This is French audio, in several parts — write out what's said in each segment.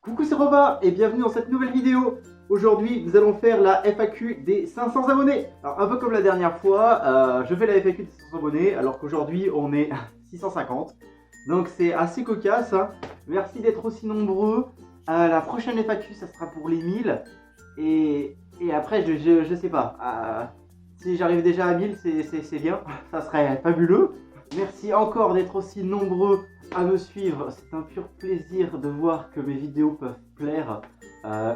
Coucou, c'est Rova et bienvenue dans cette nouvelle vidéo. Aujourd'hui, nous allons faire la FAQ des 500 abonnés. Alors, un peu comme la dernière fois, je fais la FAQ des 500 abonnés alors qu'aujourd'hui, on est 650. Donc, c'est assez cocasse, hein. Merci d'être aussi nombreux. La prochaine FAQ, ça sera pour les 1000. Et après, je sais pas. Si j'arrive déjà à 1000, c'est bien. Ça serait fabuleux. Merci encore d'être aussi nombreux à me suivre. C'est un pur plaisir de voir que mes vidéos peuvent plaire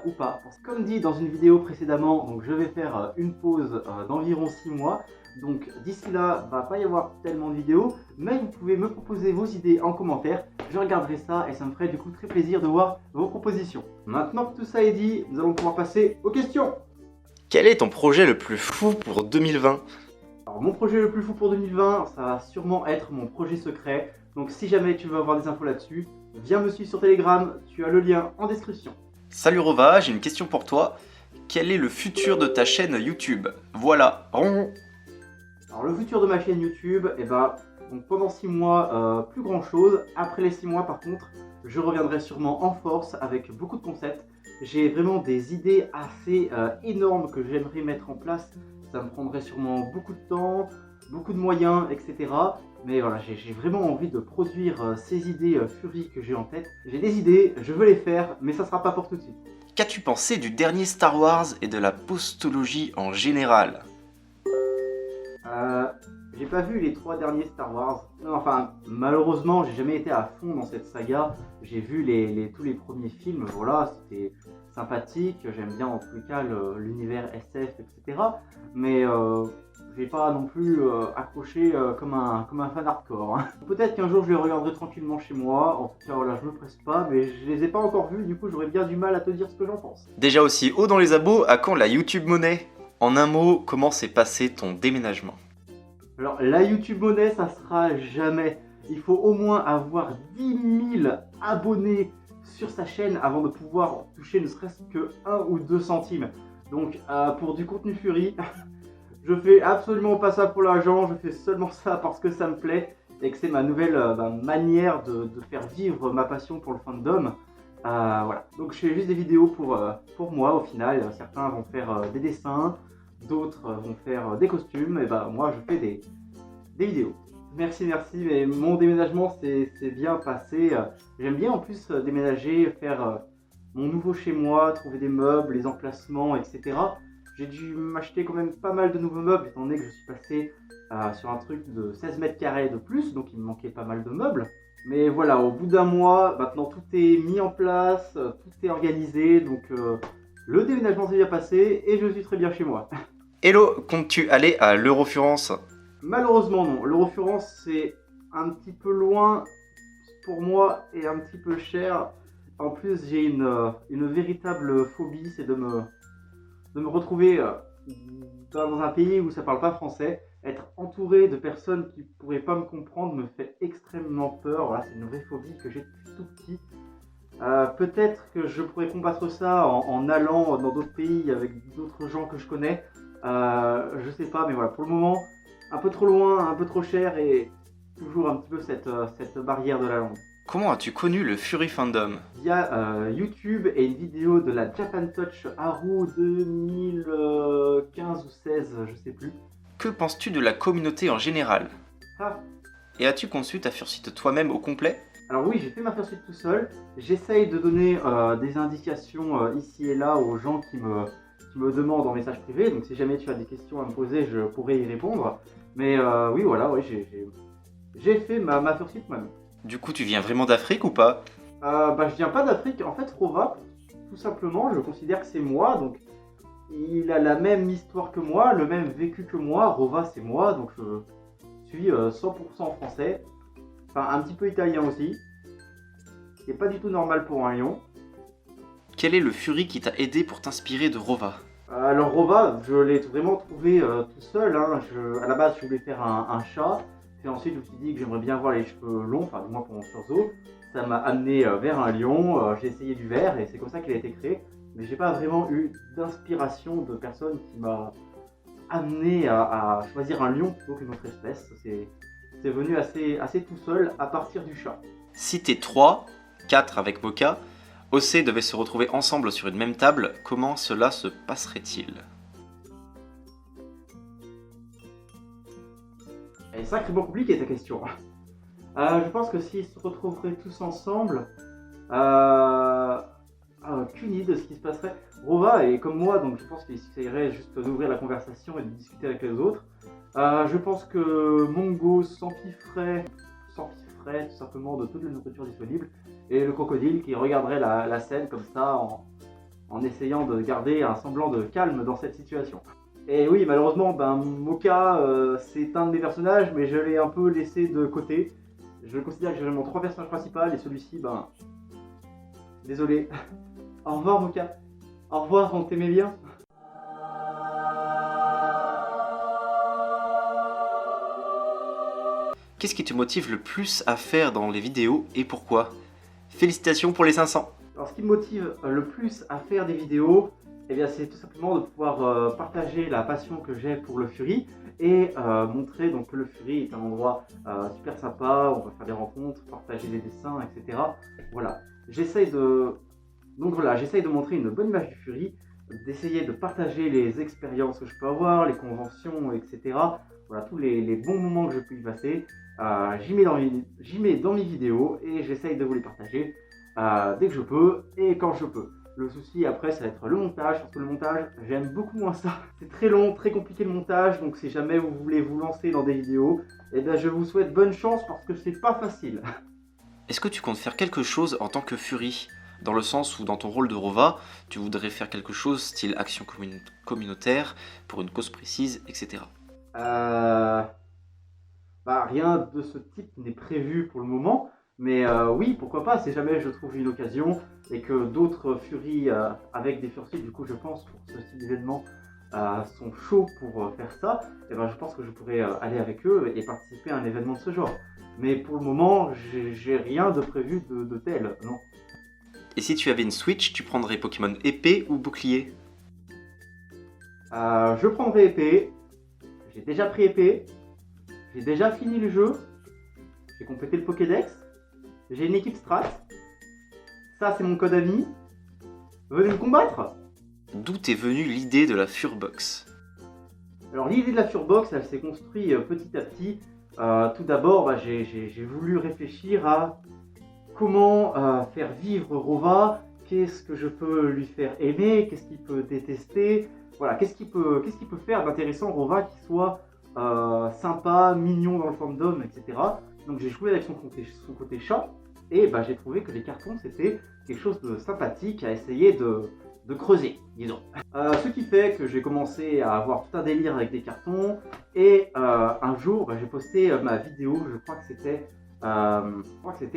ou pas. Comme dit dans une vidéo précédemment, donc je vais faire une pause d'environ 6 mois. Donc d'ici là, va pas y avoir tellement de vidéos, mais vous pouvez me proposer vos idées en commentaire. Je regarderai ça et ça me ferait du coup très plaisir de voir vos propositions. Maintenant que tout ça est dit, nous allons pouvoir passer aux questions. Quel est ton projet le plus fou pour 2020? Alors mon projet le plus fou pour 2020, ça va sûrement être mon projet secret. Donc si jamais tu veux avoir des infos là-dessus, viens me suivre sur Telegram, tu as le lien en description. Salut Rova, j'ai une question pour toi. Quel est le futur de ta chaîne YouTube? Voilà. Alors le futur de ma chaîne YouTube, donc pendant 6 mois, plus grand chose. Après les 6 mois par contre, je reviendrai sûrement en force avec beaucoup de concepts. J'ai vraiment des idées assez énormes que j'aimerais mettre en place. Ça me prendrait sûrement beaucoup de temps, beaucoup de moyens, etc. Mais voilà, j'ai vraiment envie de produire ces idées furies que j'ai en tête. J'ai des idées, je veux les faire, mais ça sera pas pour tout de suite. Qu'as-tu pensé du dernier Star Wars et de la postologie en général? J'ai pas vu les 3 derniers Star Wars. Non, enfin, malheureusement, j'ai jamais été à fond dans cette saga. J'ai vu tous les premiers films, voilà, c'était sympathique. J'aime bien en tout cas l'univers SF, etc. Mais j'ai pas non plus accroché comme un fan hardcore, hein. Peut-être qu'un jour je les regarderai tranquillement chez moi. En tout cas, voilà, je me presse pas, mais je les ai pas encore vus. Du coup, j'aurais bien du mal à te dire ce que j'en pense. Déjà aussi haut dans les abos, à quand la YouTube monnaie? En un mot, comment s'est passé ton déménagement? Alors la YouTube monnaie, ça sera jamais. Il faut au moins avoir 10 000 abonnés sur sa chaîne avant de pouvoir toucher ne serait-ce que 1 ou 2 centimes. Donc pour du contenu Fury, je fais absolument pas ça pour l'argent, je fais seulement ça parce que ça me plaît et que c'est ma nouvelle manière de faire vivre ma passion pour le fandom. Voilà, donc je fais juste des vidéos pour moi au final. Certains vont faire des dessins, d'autres vont faire des costumes, et moi je fais des vidéos. Merci, mais mon déménagement c'est bien passé. J'aime bien en plus déménager, faire mon nouveau chez moi, trouver des meubles, les emplacements, etc. J'ai dû m'acheter quand même pas mal de nouveaux meubles, étant donné que je suis passé sur un truc de 16 mètres carrés de plus, donc il me manquait pas mal de meubles. Mais voilà, au bout d'un mois, maintenant tout est mis en place, tout est organisé, donc le déménagement s'est bien passé et je suis très bien chez moi. Hello, comptes-tu aller à l'Eurofurence? Malheureusement non, l'Eurofurence c'est un petit peu loin pour moi et un petit peu cher. En plus j'ai une véritable phobie, c'est de me retrouver dans un pays où ça parle pas français. Être entouré de personnes qui pourraient pas me comprendre me fait extrêmement peur. Voilà, c'est une vraie phobie que j'ai depuis tout petit. Peut-être que je pourrais combattre ça en allant dans d'autres pays avec d'autres gens que je connais. Je sais pas, mais voilà, pour le moment, un peu trop loin, un peu trop cher et toujours un petit peu cette barrière de la langue. Comment as-tu connu le Fury Fandom? Via YouTube et une vidéo de la Japan Touch Haru 2015 ou 16, je sais plus. Que penses-tu de la communauté en général? Et as-tu conçu ta Fursuit toi-même au complet? Alors oui, j'ai fait ma Fursuit tout seul. J'essaye de donner des indications ici et là aux gens qui me demandent en message privé. Donc si jamais tu as des questions à me poser, je pourrai y répondre. Mais oui, voilà, ouais, j'ai fait ma Fursuit moi-même. Du coup, tu viens vraiment d'Afrique ou pas? Je viens pas d'Afrique. En fait, Rova, tout simplement, je considère que c'est moi. Donc il a la même histoire que moi, le même vécu que moi. Rova, c'est moi, donc je suis 100% français. Enfin, un petit peu italien aussi. C'est pas du tout normal pour un lion. Quel est le Fury qui t'a aidé pour t'inspirer de Rova? Alors Rova, je l'ai vraiment trouvé tout seul, hein. À la base, je voulais faire un chat. Puis ensuite, je me suis dit que j'aimerais bien avoir les cheveux longs, enfin du moins pour mon sursaut. Ça m'a amené vers un lion. J'ai essayé du vert et c'est comme ça qu'il a été créé. Mais j'ai pas vraiment eu d'inspiration de personne qui m'a amené à choisir un lion plutôt qu'une autre espèce. C'est venu assez tout seul à partir du chat. Si t'es 3, 4 avec Mocha, OC devaient se retrouver ensemble sur une même table, comment cela se passerait-il? Elle est sacrément compliquée ta question. Je pense que s'ils se retrouveraient tous ensemble, aucune idée de ce qui se passerait. Rova est comme moi, donc je pense qu'il suffirait juste d'ouvrir la conversation et de discuter avec les autres. Je pense que Mongo s'empiffrerait tout simplement de toute la nourriture disponible, et le crocodile qui regarderait la scène comme ça en essayant de garder un semblant de calme dans cette situation. Et oui, malheureusement, Moka, c'est un de mes personnages, mais je l'ai un peu laissé de côté. Je considère que j'ai vraiment 3 personnages principaux, et celui-ci, désolé. Au revoir Moka. Au revoir, on t'aimait bien. Qu'est-ce qui te motive le plus à faire dans les vidéos et pourquoi? Félicitations pour les 500. Alors ce qui me motive le plus à faire des vidéos, c'est tout simplement de pouvoir partager la passion que j'ai pour le Fury et montrer donc, que le Fury est un endroit super sympa, on va faire des rencontres, partager des dessins, etc. Voilà, j'essaye de montrer une bonne image du Fury, d'essayer de partager les expériences que je peux avoir, les conventions, etc. Voilà, tous les bons moments que je peux y passer. J'y mets dans mes vidéos et j'essaye de vous les partager dès que je peux et quand je peux. Le souci après, ça va être le montage, parce que le montage, j'aime beaucoup moins ça. C'est très long, très compliqué le montage, donc si jamais vous voulez vous lancer dans des vidéos, je vous souhaite bonne chance parce que c'est pas facile. Est-ce que tu comptes faire quelque chose en tant que Fury? Dans le sens où dans ton rôle de Rova, tu voudrais faire quelque chose style action communautaire, pour une cause précise, etc. Rien de ce type n'est prévu pour le moment, mais oui, pourquoi pas, si jamais je trouve une occasion et que d'autres Fury avec des fursuits, du coup je pense pour ce type d'événement, sont chauds pour faire ça, je pense que je pourrais aller avec eux et participer à un événement de ce genre. Mais pour le moment, j'ai rien de prévu de tel, non. Et si tu avais une Switch, tu prendrais Pokémon épée ou bouclier? Je prendrais épée, j'ai déjà pris épée. J'ai déjà fini le jeu, j'ai complété le Pokédex, j'ai une équipe strat, ça c'est mon code ami, venez me combattre. D'où t'es venue l'idée de la Furbox? Alors l'idée de la Furbox, elle s'est construite petit à petit. Tout d'abord, j'ai voulu réfléchir à comment faire vivre Rova, qu'est-ce que je peux lui faire aimer, qu'est-ce qu'il peut détester, voilà, qu'est-ce qu'il peut faire d'intéressant Rova qui soit sympa, mignon dans le fandom, etc. Donc j'ai joué avec son côté chat et j'ai trouvé que les cartons c'était quelque chose de sympathique à essayer de creuser, disons. Ce qui fait que j'ai commencé à avoir tout un délire avec des cartons et un jour j'ai posté ma vidéo, je crois que c'était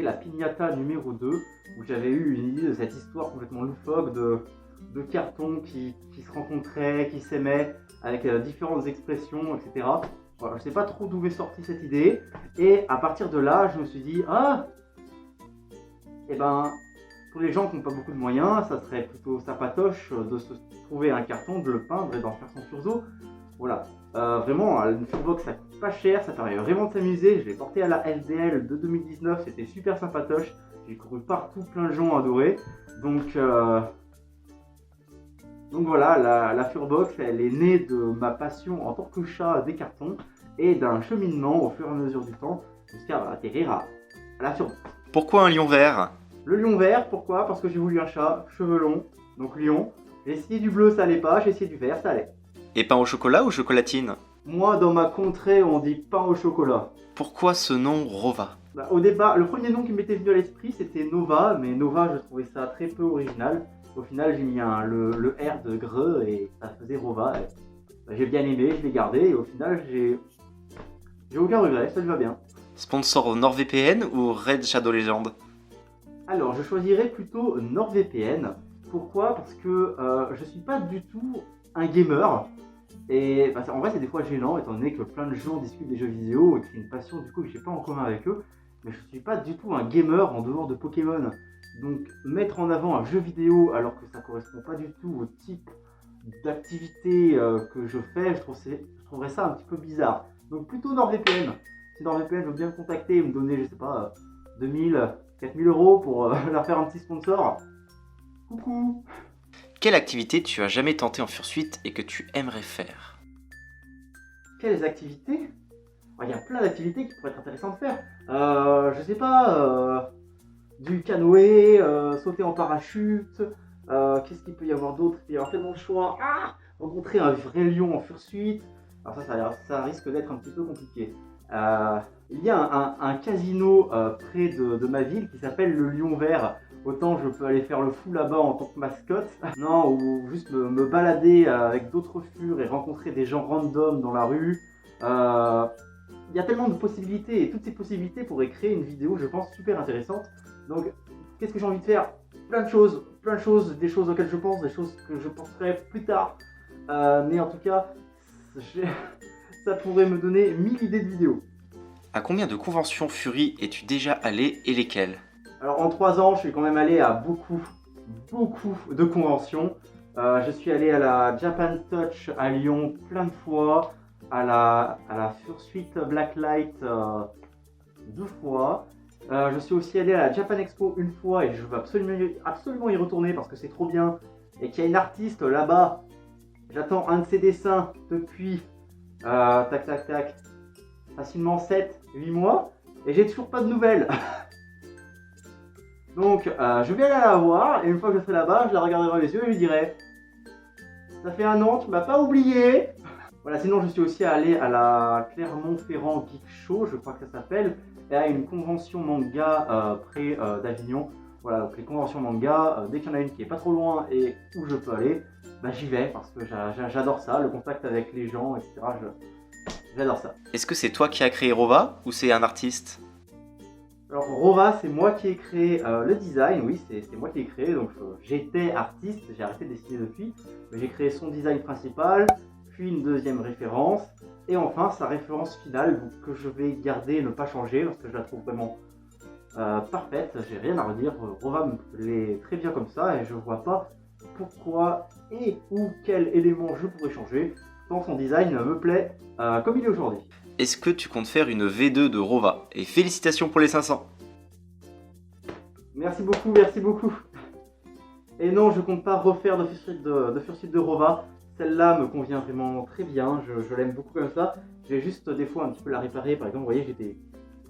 la piñata numéro 2 où j'avais eu une idée de cette histoire complètement loufoque de cartons qui se rencontraient, qui s'aimaient, avec différentes expressions, etc. Voilà, je ne sais pas trop d'où m'est sortie cette idée, et à partir de là, je me suis dit, pour les gens qui n'ont pas beaucoup de moyens, ça serait plutôt sympatoche de se trouver un carton, de le peindre et d'en faire son sursaut. Voilà, vraiment, une Furbox ça coûte pas cher, ça permet vraiment de s'amuser. Je l'ai porté à la LDL de 2019, c'était super sympatoche. J'ai couru partout, plein de gens adorés. Donc voilà, la Furbox, elle est née de ma passion en tant que chat des cartons et d'un cheminement au fur et à mesure du temps jusqu'à atterrir à la Furbox. Pourquoi un lion vert? Le lion vert, pourquoi? Parce que j'ai voulu un chat, cheveux longs, donc lion. J'ai essayé du bleu, ça allait pas, j'ai essayé du vert, ça allait. Et pain au chocolat ou chocolatine? Moi, dans ma contrée, on dit pain au chocolat. Pourquoi ce nom Rova? Au départ, le premier nom qui m'était venu à l'esprit, c'était Nova, mais Nova, je trouvais ça très peu original. Au final, j'ai mis le R de Greux et ça faisait Rova. J'ai bien aimé, je l'ai gardé et au final, j'ai aucun regret, ça lui va bien. Sponsor NordVPN ou Raid Shadow Legend? Alors, je choisirais plutôt NordVPN. Pourquoi? Parce que je suis pas du tout un gamer. Et en vrai, c'est des fois gênant, étant donné que plein de gens discutent des jeux vidéo et que c'est une passion du coup que j'ai pas en commun avec eux. Mais je suis pas du tout un gamer en dehors de Pokémon. Donc, mettre en avant un jeu vidéo alors que ça correspond pas du tout au type d'activité que je fais, je trouverais ça un petit peu bizarre. Donc, plutôt NordVPN. Si NordVPN veut bien me contacter et me donner, je sais pas, 2000, 4000 € pour leur faire un petit sponsor, Coucou. Quelle activité tu as jamais tenté en fursuite et que tu aimerais faire? Quelles activités? Il y a plein d'activités qui pourraient être intéressantes de faire. Je sais pas, du canoë, sauter en parachute. Qu'est-ce qu'il peut y avoir d'autre? Il peut y avoir tellement de choix. Rencontrer un vrai lion en fursuite. Alors ça risque d'être un petit peu compliqué. Il y a un casino près de ma ville qui s'appelle le Lion Vert. Autant je peux aller faire le fou là-bas en tant que mascotte. Non, ou juste me balader avec d'autres furs et rencontrer des gens random dans la rue. Il y a tellement de possibilités et toutes ces possibilités pourraient créer une vidéo, je pense, super intéressante. Donc, qu'est-ce que j'ai envie de faire? Plein de choses, des choses auxquelles je pense, des choses que je penserai plus tard. Mais en tout cas, ça pourrait me donner 1000 idées de vidéos. À combien de conventions Fury es-tu déjà allé et lesquelles? Alors en 3 ans, je suis quand même allé à beaucoup de conventions. Je suis allé à la Japan Touch à Lyon plein de fois, à la Fursuit Blacklight 2 fois. Je suis aussi allé à la Japan Expo une fois et je veux absolument y retourner parce que c'est trop bien. Et qu'il y a une artiste là-bas. J'attends un de ses dessins depuis facilement 7-8 mois et j'ai toujours pas de nouvelles. Donc je vais aller la voir et une fois que je serai là-bas, je la regarderai dans les yeux et je lui dirai: ça fait 1 an, tu m'as pas oublié. Voilà, sinon je suis aussi allé à la Clermont-Ferrand Geek Show, je crois que ça s'appelle, et à une convention manga près d'Avignon. Voilà, donc les conventions manga, dès qu'il y en a une qui est pas trop loin et où je peux aller, bah j'y vais parce que j'adore ça, le contact avec les gens, etc. J'adore ça. Est-ce que c'est toi qui as créé Rova ou c'est un artiste? Alors Rova, c'est moi qui ai créé le design, oui, c'est moi qui ai créé, donc j'étais artiste, j'ai arrêté de dessiner depuis, mais j'ai créé son design principal, puis une deuxième référence, et enfin sa référence finale, donc, que je vais garder et ne pas changer, parce que je la trouve vraiment parfaite, j'ai rien à redire. Rova me plaît très bien comme ça, et je vois pas pourquoi et ou quel élément je pourrais changer, tant son design me plaît comme il est aujourd'hui. Est-ce que tu comptes faire une V2 de Rova? Et félicitations pour les 500. Merci beaucoup, merci beaucoup. Et non, je compte pas refaire de Fursuit de Rova. Celle-là me convient vraiment très bien, je l'aime beaucoup comme ça. Je vais juste des fois un petit peu la réparer. Par exemple, vous voyez, j'ai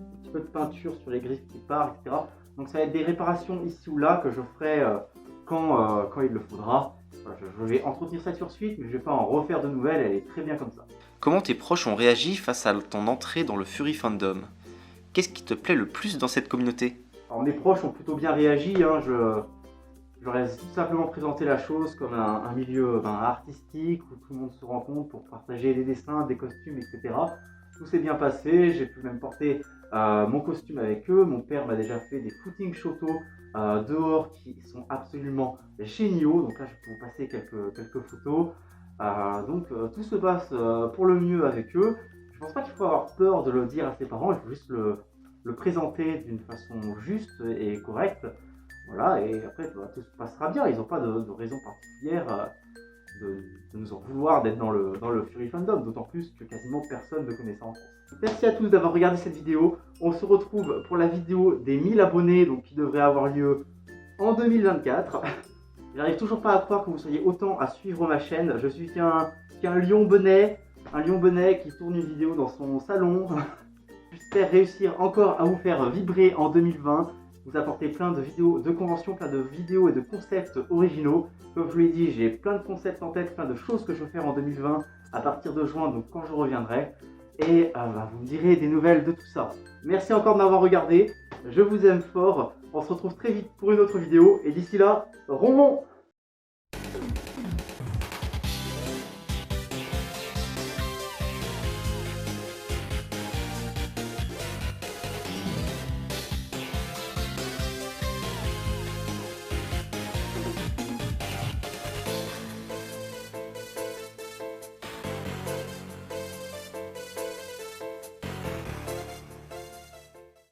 un petit peu de peinture sur les griffes qui partent, etc. Donc ça va être des réparations ici ou là que je ferai quand il le faudra. Voilà, je vais entretenir cette Fursuit, mais je vais pas en refaire de nouvelles, elle est très bien comme ça. Comment tes proches ont réagi face à ton entrée dans le Fury Fandom? Qu'est-ce qui te plaît le plus dans cette communauté? Alors mes proches ont plutôt bien réagi, hein. Je leur ai tout simplement présenté la chose comme un milieu artistique où tout le monde se rencontre pour partager des dessins, des costumes, etc. Tout s'est bien passé, j'ai pu même porter mon costume avec eux. Mon père m'a déjà fait des footings Shoto dehors qui sont absolument géniaux. Donc là, je peux vous passer quelques photos. Donc tout se passe pour le mieux avec eux. Je pense pas qu'il faut avoir peur de le dire à ses parents, il faut juste le présenter d'une façon juste et correcte. Voilà, et après tout se passera bien, ils n'ont pas de raison particulière de nous en vouloir d'être dans le Fury Fandom, d'autant plus que quasiment personne ne connaît ça en France. Merci à tous d'avoir regardé cette vidéo, on se retrouve pour la vidéo des 1000 abonnés, donc qui devrait avoir lieu en 2024. J'arrive toujours pas à croire que vous soyez autant à suivre ma chaîne. Je suis qu'un lion bonnet qui tourne une vidéo dans son salon. J'espère réussir encore à vous faire vibrer en 2020, vous apporter plein de vidéos de conventions, plein de vidéos et de concepts originaux. Comme je vous l'ai dit, j'ai plein de concepts en tête, plein de choses que je veux faire en 2020 à partir de juin, donc quand je reviendrai. Et vous me direz des nouvelles de tout ça. Merci encore de m'avoir regardé, je vous aime fort. On se retrouve très vite pour une autre vidéo, et d'ici là, ronron!